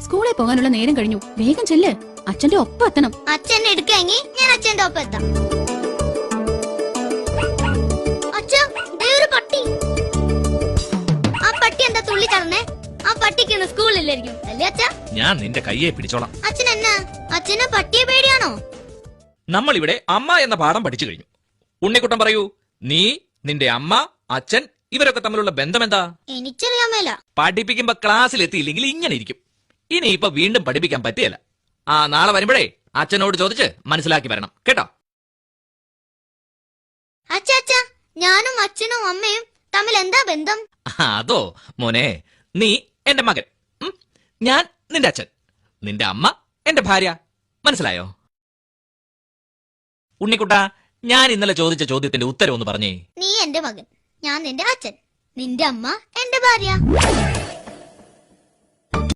സ്കൂളിൽ പോകാനുള്ള നേരം കഴിഞ്ഞു. വേഗം ചെല്ല്, അച്ഛന്റെ ഒപ്പം എത്തണം. അച്ഛനെ എടുക്കാമെങ്കിൽ ഞാൻ അച്ഛന്റെ ഒപ്പം എത്താം. അച്ഛാ, ദേ ഒരു പട്ടി. ആ പട്ടി എന്താ തുള്ളി ചടന്നേ? ആ പട്ടിക്ക് ഇന്ന് സ്കൂളിലായിരിക്കും അല്ലേ അച്ഛാ? ഞാൻ നിന്റെ കയ്യെ പിടിച്ചോളാം. അച്ഛൻ എന്നാ? അച്ഛന് പട്ടിയെ പേടിയാണോ? നമ്മൾ ഇവിടെ അമ്മ എന്ന പാഠം പഠിച്ചു കഴിഞ്ഞു. ഉണ്ണിക്കുട്ടൻ പറയൂ, നീ, നിന്റെ അമ്മ, അച്ഛൻ ഇവരൊക്കെ തമ്മിലുള്ള ബന്ധം എന്താ? എനിക്കറിയാൻ മേല. പഠിപ്പിക്കുമ്പോ ക്ലാസ്സിൽ എത്തിയില്ലെങ്കിൽ ഇങ്ങനെ ഇരിക്കും. ഇനി ഇപ്പൊ വീണ്ടും പഠിപ്പിക്കാൻ പറ്റിയല്ല. നാളെ വരുമ്പോഴേ അച്ഛനോട് ചോദിച്ച് മനസ്സിലാക്കി വരണം കേട്ടോ. അച്ഛാ, ഞാനും അച്ഛനും അമ്മയും തമ്മിൽ എന്താ ബന്ധം? അതോ മോനെ, നീ എന്റെ മകൻ, ഞാൻ നിന്റെ അച്ഛൻ, നിന്റെ അമ്മ എന്റെ ഭാര്യ. മനസ്സിലായോ? ഉണ്ണിക്കുട്ട, ഞാൻ ഇന്നലെ ചോദിച്ച ചോദ്യത്തിന്റെ ഉത്തരം ഒന്ന് പറഞ്ഞേ. നീ എന്റെ മകൻ, ഞാൻ നിന്റെ അച്ഛൻ, നിന്റെ അമ്മ എന്റെ ഭാര്യ.